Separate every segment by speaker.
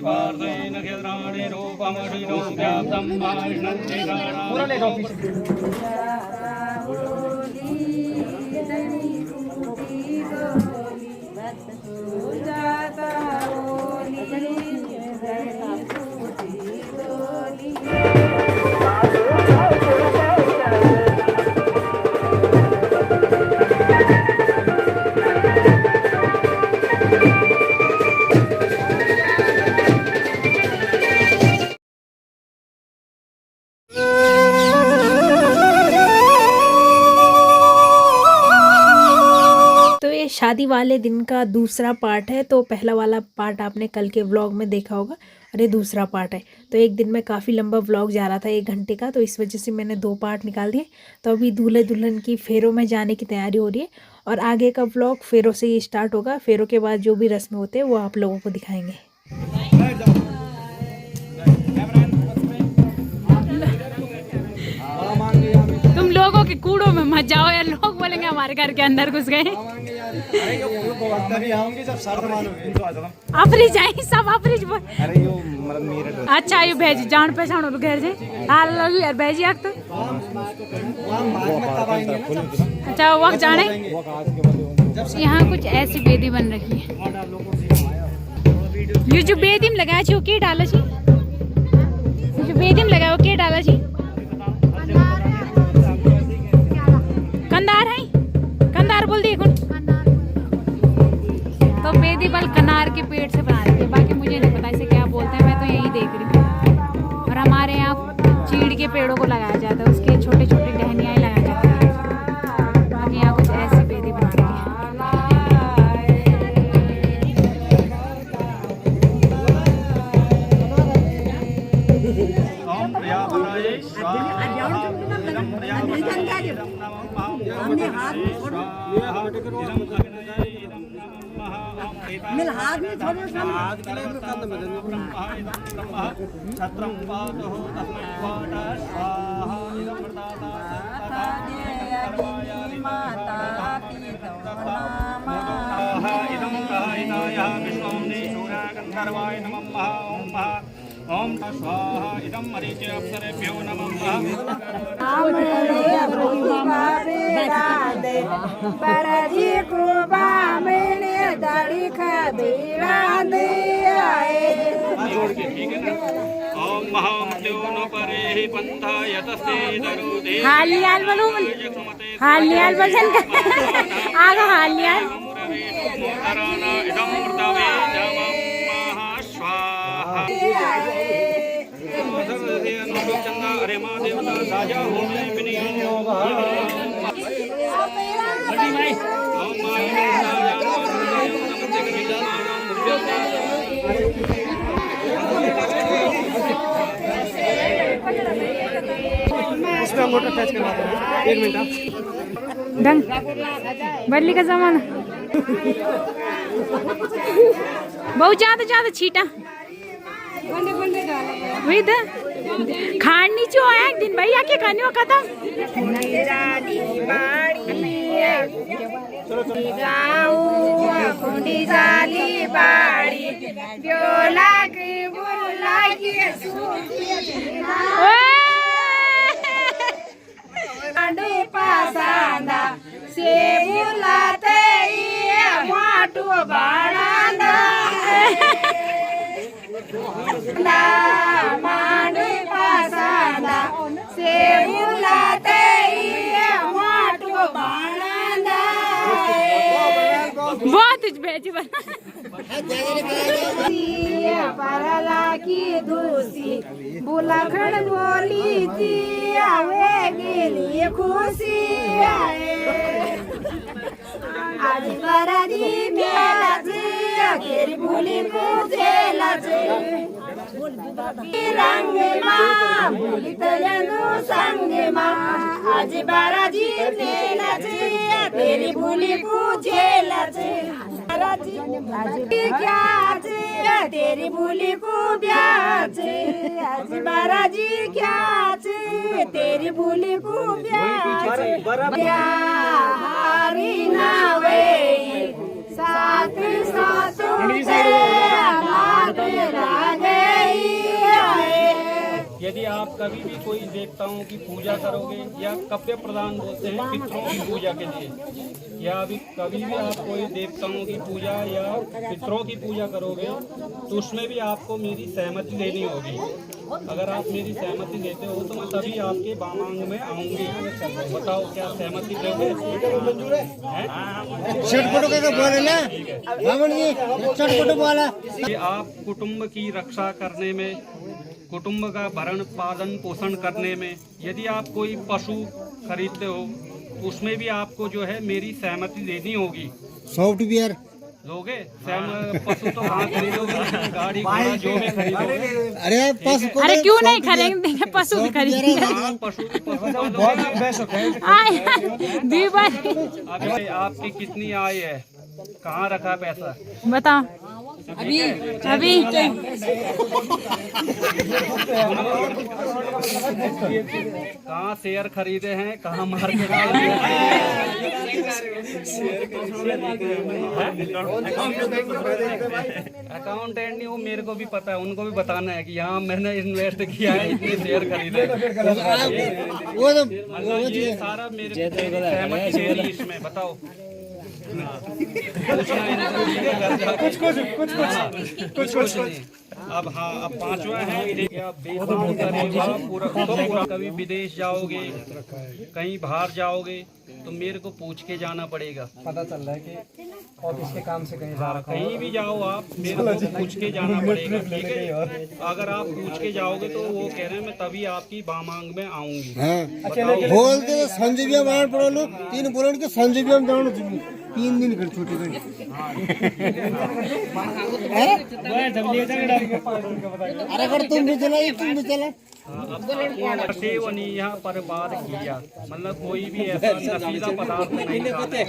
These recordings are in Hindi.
Speaker 1: स्वार्थेन क्षेत्राणि रूपमशिरो व्याप्तं
Speaker 2: शादी वाले दिन का दूसरा पार्ट है। तो पहला वाला पार्ट आपने कल के व्लॉग में देखा होगा और ये दूसरा पार्ट है। तो एक दिन में काफ़ी लंबा व्लॉग जा रहा था 1 घंटे का, तो इस वजह से मैंने 2 पार्ट निकाल दिए। तो अभी दूल्हे दुल्हन की फेरों में जाने की तैयारी हो रही है और आगे का व्लॉग फेरों से ही स्टार्ट होगा। फेरों के बाद जो भी रस्में होते हैं वो आप लोगों को दिखाएंगे।
Speaker 3: तुम लोगों के कूड़ों में मत जाओ यार, लोग बोलेंगे हमारे घर के अंदर घुस गए। अफरीज आई सब अफरीज। अच्छा ये भेज जान पहचान हो घर से हाल यार भेजी आग तो। अच्छा वक्त जाने यहाँ कुछ ऐसी बेदी बन रखी है। ये जो बेदी में लगाया छी के डाला छी, जो बेदी में लगाया के डाला छी कंदार है, कंदार बोल दिए कौन। तो बेदी बल कनार के पेड़ से बना रही है, बाकी मुझे नहीं पता इसे क्या बोलते हैं, मैं तो यही देख रही हूँ। और हमारे यहाँ चीड़ के पेड़ों को लगाया जाता है, उसके छोटे छोटे टहनियाँ ही लगाई जाती है। बाकी यहाँ कुछ ऐसी बेदी बना रही है।
Speaker 4: मिल हाथ में थोड़ा सा हाथ के लिए कदम में
Speaker 1: छत्रम पातो तस्मै वाटा स्वाहा इदं प्रदाता
Speaker 4: माता पिता
Speaker 1: नमः इदं प्रहायिनाय विष्णुं सूर्या गन्धर्वाय नमः ओम स्वाहा इदं मरीचे अप्सरेभ्यो नमः
Speaker 4: परजी को बामने दाढ़ी खदीरा दे आए।
Speaker 1: ठीक है ना। ओम महामृत्यो न परेहि पंथा यतस्ते दरुदे
Speaker 3: हालियाल बोलो, हालियाल भजन का आगे हालियाल।
Speaker 1: मुराना इदं मृतवे जमं महास्वाहा चंदा अरे मां देवता राजा होने बिनियो
Speaker 4: इसमें मोटर टच करवा दो 1 मिनट
Speaker 3: डंग बदली का जमाना बहुत ज्यादा छीटा वही तो खान नीचे आया एक दिन भैया के खाने को खत्म।
Speaker 4: पासांदा से बुलाते माटू बाणांदा मांडू पासांदा से बुलाते माटू बाणांदा
Speaker 3: बहुत भेज बना
Speaker 4: परला की दूसी बुलाखड़ बोली थी आवे गेली खुशी आए आज बरादी मेलाच अखेर भूली कुठेलाच रंग मा भूली तजनु संग मा आज बरादी मेलाच तेरी भूली कुठेलाच क्या तेरी भूली को ब्याज आज बाराजी क्या तेरी भूली को ब्याज हारी नावे साथ साथ राग
Speaker 1: यदि आप कभी भी कोई देवताओं की पूजा करोगे या कव्य प्रदान बोलते हैं पितरों की पूजा के लिए, या अभी कभी भी आप कोई देवताओं की पूजा या पितरों की पूजा करोगे तो उसमें भी आपको मेरी सहमति लेनी होगी। अगर आप मेरी सहमति देते हो तो मैं तभी आपके वामांग में आऊंगी। बताओ क्या सहमति दोगे? आप कुटुंब की रक्षा करने में, कुटुंब का भरण पालन पोषण करने में, यदि आप कोई पशु खरीदते हो तो उसमें भी आपको जो है मेरी सहमति देनी होगी।
Speaker 5: सॉफ्टवेयर
Speaker 1: लोगे पशु तो कहाँ खरीदोगे, गाड़ी घोड़ा जो भी खरीदोगे।
Speaker 5: अरे पशु को
Speaker 3: अरे क्यों नहीं खरीदेंगे, पशु भी खरीदेंगे।
Speaker 1: पशु अभी आपकी कितनी आय है, कहाँ रखा पैसा
Speaker 3: बताओ अभी
Speaker 1: कहाँ शेयर खरीदे हैं, कहाँ मार्केट अकाउंटेंट नहीं, वो मेरे को भी पता है, उनको भी बताना है कि यहाँ मैंने इन्वेस्ट किया है, इतने शेयर खरीदे। मतलब ये सारा मेरे सहमति मेरी इसमें। बताओ कुछ नहीं। अब हाँ, अब पांचवा है पूरा कभी विदेश जाओगे, कहीं बाहर जाओगे तो मेरे को पूछ के जाना पड़ेगा।
Speaker 4: पता चल रहा है कि ऑफिस के काम से कहीं जा रहा,
Speaker 1: कहीं भी जाओ आप मेरे को पूछ के जाना पड़ेगा, ठीक है? अगर आप पूछ के जाओगे तो वो कह रहे हैं मैं तभी आपकी वामांग में आऊंगी।
Speaker 5: बोलते संजीविया बाहर पढ़ो लो 3 बोलन के संजीविया में जाओ 3 दिन कर छुट्टी कर। अरे अगर तुम भी चला तुम भी चला
Speaker 1: सेवनीय पर बात किया, मतलब कोई भी ऐसा नशीला पदार्थ नहीं खाते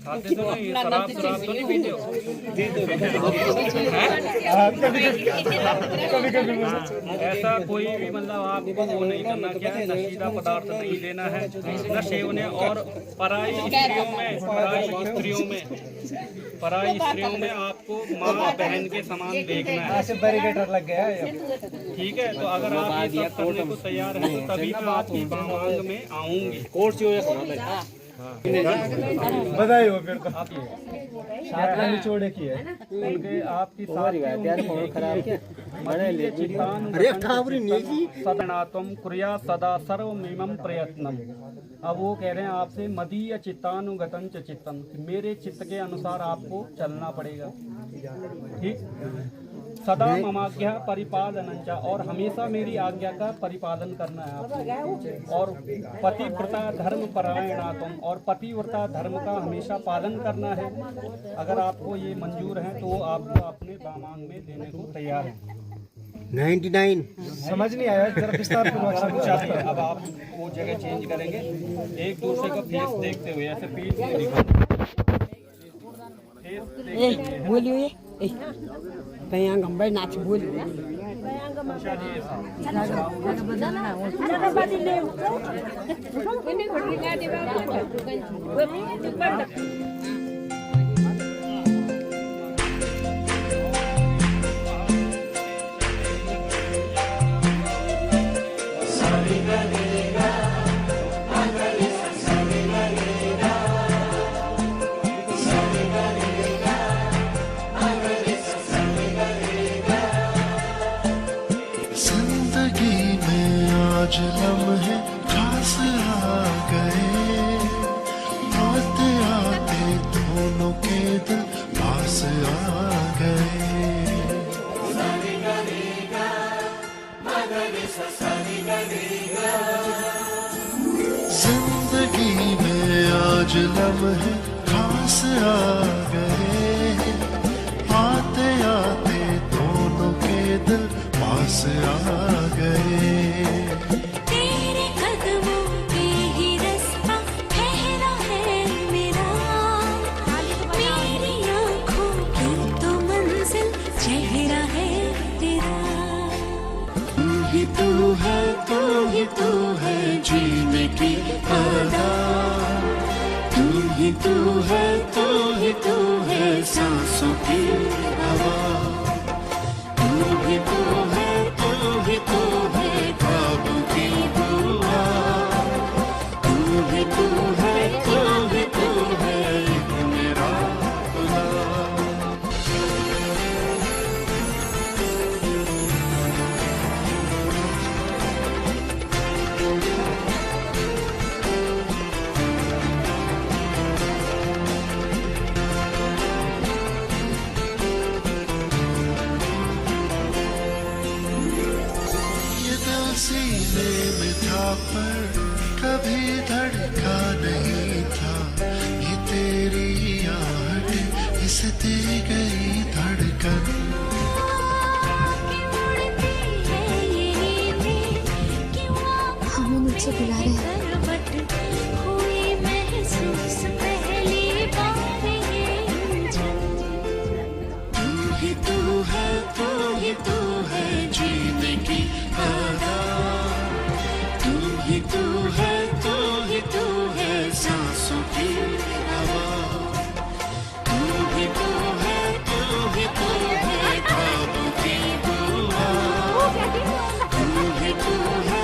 Speaker 1: तो नहीं, शराब तो नहीं पीते हो? ऐसा कोई भी मतलब आपको वो नहीं करना, क्या है नशीला पदार्थ नहीं लेना है, न सेवने। और पराई स्त्रियों में आपको माँ बहन के समान देखना है।
Speaker 4: ऐसे बैरिकेटर लग गया है।
Speaker 1: ठीक है, तो अगर आप ये सब करने को तैयार हैं तो तभी मैं आपकी वामांग में आऊंगी।
Speaker 4: बधाई हो फिर तो। साथ में निचोड़े की है
Speaker 1: उनके आपकी सदनात्म क्रिया सदा सर्वमिमं प्रयत्नम। अब वो कह रहे हैं आपसे मदीय चित्तानुगतं च चित्तम, मेरे चित्त के अनुसार आपको चलना पड़ेगा। ठीक, सदा ममाज्ञा परिपालनंच, और हमेशा मेरी आज्ञा का परिपालन करना है आपको। और पतिव्रता धर्म परायणात्म, और पतिव्रता धर्म का हमेशा पालन करना है। अगर आपको ये मंजूर है तो आपको अपने वामांग में देने को तैयार है।
Speaker 5: 99
Speaker 4: समझ नहीं आया, जरा विस्तार पूर्वक समझाइए।
Speaker 1: अब आप वो जगह चेंज करेंगे, एक दूसरे का फेस देखते हुए, ऐसे पीठ नहीं दिखाना।
Speaker 6: बोलिए कहीं गंबाई नाच बोलिए।
Speaker 7: आज लम्हे खास आ गए, आते आते दोनों के दिल पास आ गए। जिंदगी में आज लम्हे खास आ गए, आते आते दोनों के दिल पास आ गए। तू है जीने की अदा, तू है सांसों की हवा, तू ही तू है सीने में था पर कभी धड़का नहीं था, ये तेरी आहट इसे दे गई धड़कन।
Speaker 8: हमें नीचे बुला रहे हैं।
Speaker 7: तू है जीने की अदा, तू ही तू है सांसों की हवा, तू ही तू है ख्वाबों की दुआ, तू ही तू है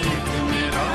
Speaker 7: एक मेरा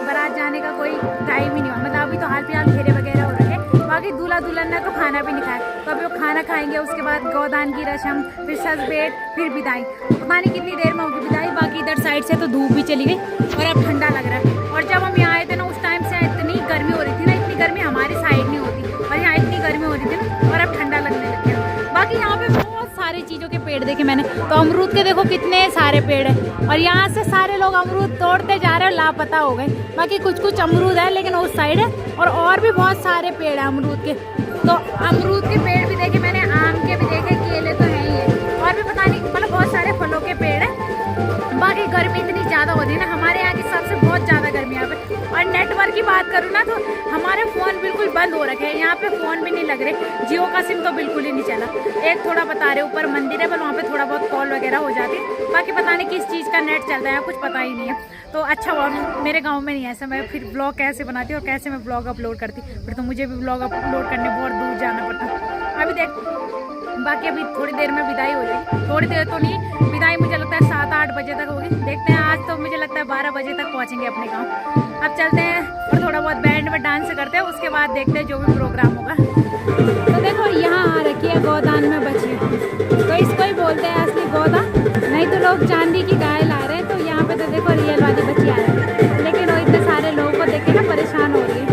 Speaker 3: बारात जाने का कोई टाइम ही नहीं हुआ, मतलब अभी तो हाल फिलहाल फेरे वगैरह हो रहे हैं। बाकी दूल्हा दुल्हन ने तो खाना भी नहीं खाया, तो अभी वो खाना खाएंगे, उसके बाद गोदान की रस्म, फिर सजबेट, फिर विदाई। पता नहीं कितनी देर में होगी विदाई। बाकी इधर साइड से तो धूप भी चली गई और अब ठंडा लग रहा है। और जब हम यहाँ आए थे ना उस टाइम से इतनी गर्मी हो रही थी ना, इतनी गर्मी हमारी साइड नहीं होती, और यहाँ इतनी गर्मी हो रही थी ना, और अब ठंडा लगने लग गया। बाकी यहाँ पे बहुत सारी चीज़ों के पेड़ देखे मैंने, तो अमरूद के देखो कितने सारे पेड़ हैं, और यहाँ से सारे लोग अमरूद तोड़ते जा रहे हैं, लापता हो गए। बाकी कुछ अमरूद है लेकिन उस साइड है, और भी बहुत सारे पेड़ हैं अमरूद के। तो अमरूद के पेड़ भी देखे मैंने, आम के भी देखे, केले तो हैं ही है, और भी पता नहीं, मतलब बहुत सारे फलों के पेड़ हैं। बाकी गर्मी इतनी ज़्यादा होती है ना हमारे यहाँ की, सबसे बहुत ज़्यादा गर्मी यहाँ पे। और नेटवर्क की बात करूँ ना तो हमारे फ़ोन बिल्कुल बंद हो रखे हैं, यहाँ पे फ़ोन भी नहीं लग रहे, जियो का सिम तो बिल्कुल ही नहीं चला। एक थोड़ा बता रहे ऊपर मंदिर है, पर वहाँ पे थोड़ा बहुत कॉल वगैरह हो जाती है। बाकी पता नहीं किस चीज़ का नेट चलता है, कुछ पता ही नहीं है। तो अच्छा हुआ मेरे गाँव में नहीं है ऐसा, मैं फिर ब्लॉग कैसे बनाती और कैसे मैं ब्लॉग अपलोड करती, फिर तो मुझे भी ब्लॉग अपलोड करने बहुत दूर जाना पड़ता। अभी देख, बाकी अभी थोड़ी देर में विदाई हो जाएगी, थोड़ी देर तो नहीं, विदाई मुझे लगता है 7-8 बजे तक होगी। देखते हैं, आज तो मुझे लगता है 12 बजे तक पहुँचेंगे अपने गाँव। अब चलते हैं और थोड़ा बहुत बैंड में डांस करते हैं, उसके बाद देखते हैं जो भी प्रोग्राम होगा। तो देखो यहाँ आ रखी है गोदान में बच्ची, तो इसको ही बोलते हैं असली गोदा, नहीं तो लोग चांदी की गाय ला रहे हैं। तो यहाँ पे तो देखो रियल वाली बच्ची आ रही है, लेकिन वो इतने सारे लोगों को देख के ना परेशान हो रही है।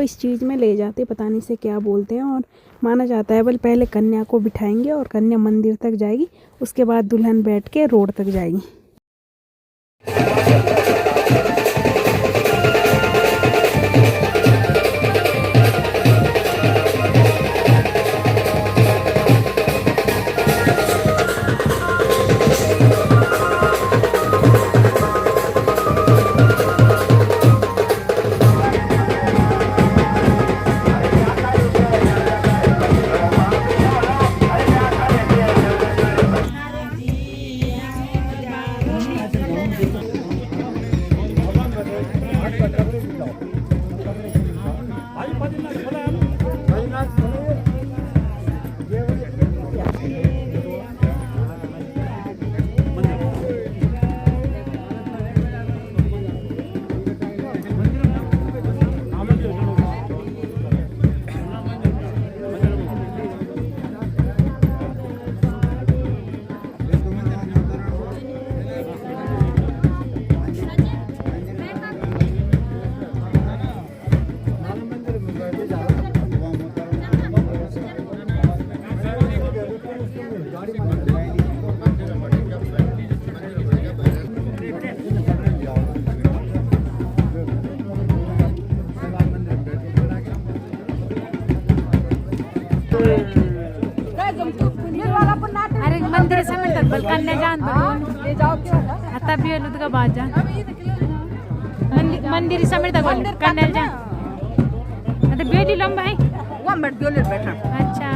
Speaker 2: इस चीज़ में ले जाते, पता नहीं से क्या बोलते हैं, और माना जाता है पहले कन्या को बिठाएंगे और कन्या मंदिर तक जाएगी, उसके बाद दुल्हन बैठ के रोड तक जाएगी।
Speaker 3: अरे मंदिर से मिलता बल कन्या जान आता भी लुद का बात जान मंदिर से मिलता बल कन्या जान आता बेली लंबा है वो मर दियो ले बैठा। अच्छा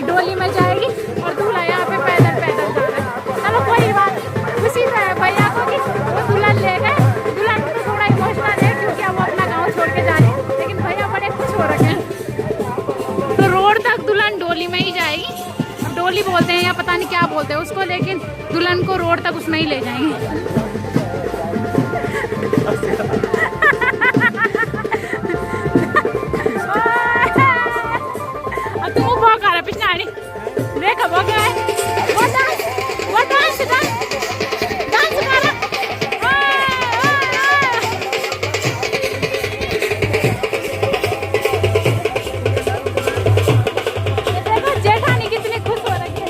Speaker 3: डोली में जाएगी और दूल्हा यहाँ पे पैदल पैदल जा रहा है। चलो कोई बात खुशी तो है भैया को कि वो दुल्हन ले गए। दुल्हन को थोड़ा इमोशनल है क्योंकि वो अपना गांव छोड़ के जा रहे हैं, लेकिन भैया बड़े खुश हो रखे हैं। तो रोड तक दुल्हन डोली में ही जाएगी। डोली बोलते हैं या पता नहीं क्या बोलते हैं उसको, लेकिन दुल्हन को रोड तक उसमें ही ले जाएंगे। देखो वो क्या है, वो डांस कर रहा। देखो जेठानी कितनी खुश हो रही है।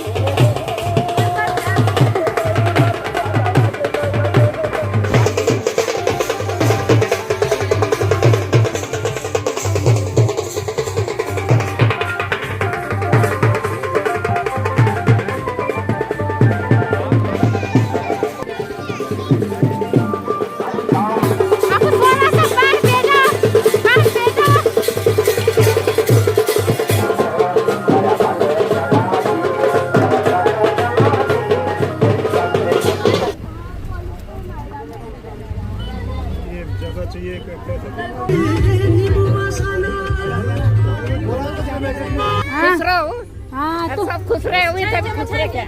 Speaker 3: खुश रहो। हाँ तो सब खुश रहे हुए तभी खुश रहे क्या।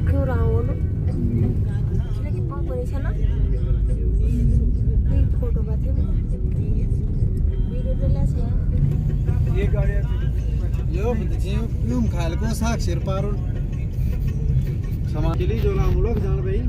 Speaker 8: क्यों रहा हूँ फोटो बात
Speaker 5: ये गाड़ी यो यूम खाल को साक्षर पारुन समाजली जो नाम लोग जान भाई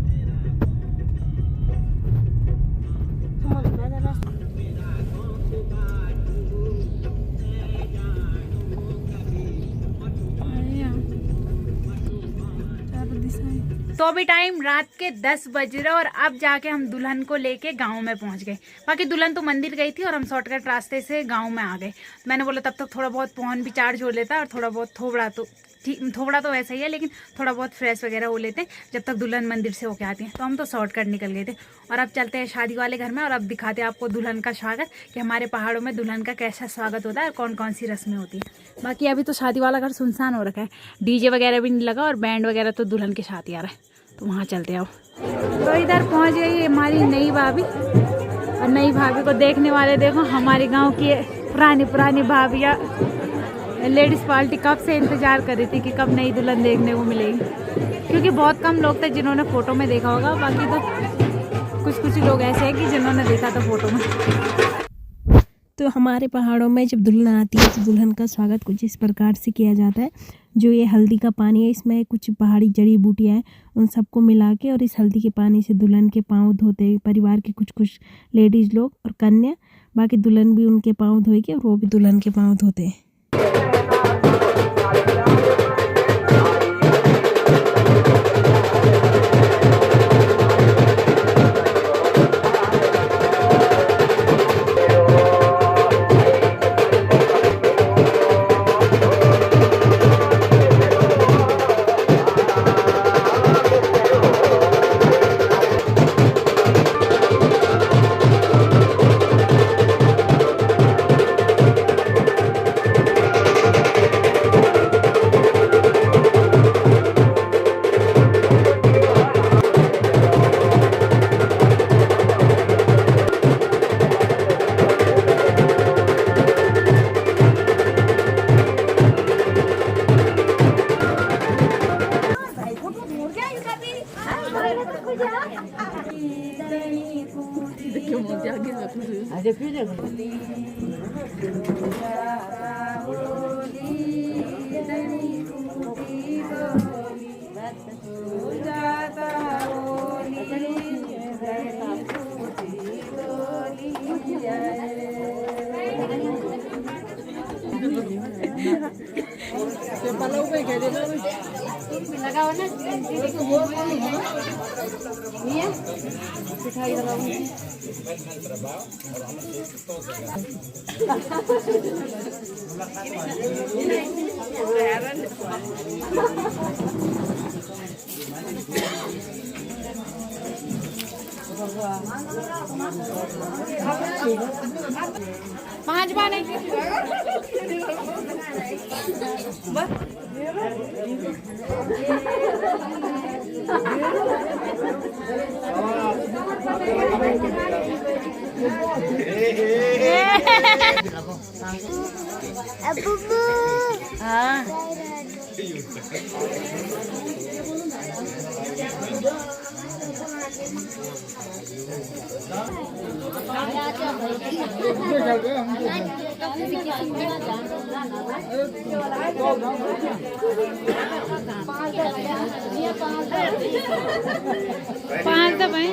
Speaker 3: तो अभी टाइम रात के 10 बज रहे और अब जाके हम दुल्हन को लेके गांव में पहुंच गए। बाकी दुल्हन तो मंदिर गई थी और हम शॉर्टकट रास्ते से गांव में आ गए। मैंने बोला तब तक थोड़ा बहुत फोन भी चार्ज हो लेता और थोड़ा बहुत थोड़ा तो वैसा ही है, लेकिन थोड़ा बहुत फ्रेश वगैरह हो लेते हैं जब तक दुल्हन मंदिर से होके आती है। तो हम तो शॉर्टकट निकल गए थे और अब चलते हैं शादी वाले घर में और अब दिखाते हैं आपको दुल्हन का स्वागत कि हमारे पहाड़ों में दुल्हन का कैसा स्वागत होता है और कौन कौन सी रस्में होती है। बाकी अभी तो शादी वाला घर सुनसान हो रखा है, डीजे वगैरह भी नहीं लगा और बैंड वगैरह तो दुल्हन के साथ ही आ रहा है। तो वहाँ चलते आओ। तो इधर पहुँच गई है हमारी नई भाभी और नई भाभी को देखने वाले देखो हमारे गांव की पुरानी भाभियाँ लेडीज़ पार्टी कब से इंतज़ार कर रही थी कि कब नई दुल्हन देखने को मिलेगी, क्योंकि बहुत कम लोग थे जिन्होंने फ़ोटो में देखा होगा। बाकी तो कुछ लोग ऐसे हैं कि जिन्होंने देखा था फ़ोटो में।
Speaker 2: तो हमारे पहाड़ों में जब दुल्हन आती है तो दुल्हन का स्वागत कुछ इस प्रकार से किया जाता है। जो ये हल्दी का पानी है, इसमें कुछ पहाड़ी जड़ी बूटियाँ हैं, उन सबको मिला के और इस हल्दी के पानी से दुल्हन के पाँव धोते हैं परिवार के कुछ लेडीज़ लोग और कन्या। बाकी दुल्हन भी उनके पाँव धोएगी और वो भी दुल्हन के पाँव धोते हैं।
Speaker 3: लगाओ ना पांच बार हाँ पाँच तो भाई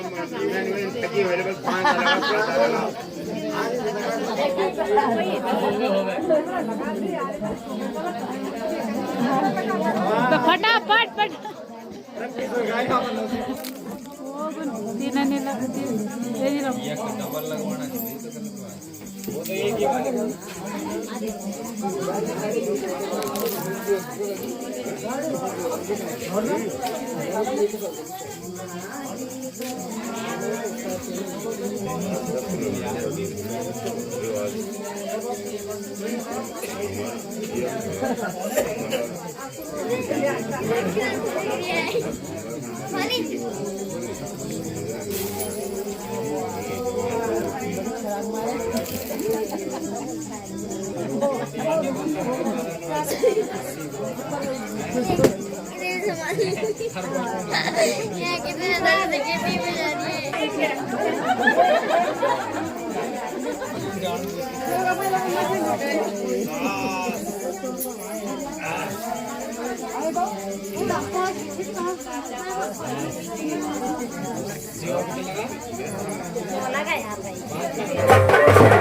Speaker 3: फटाफट तीन नहीं लग
Speaker 8: लगा यहाँ पे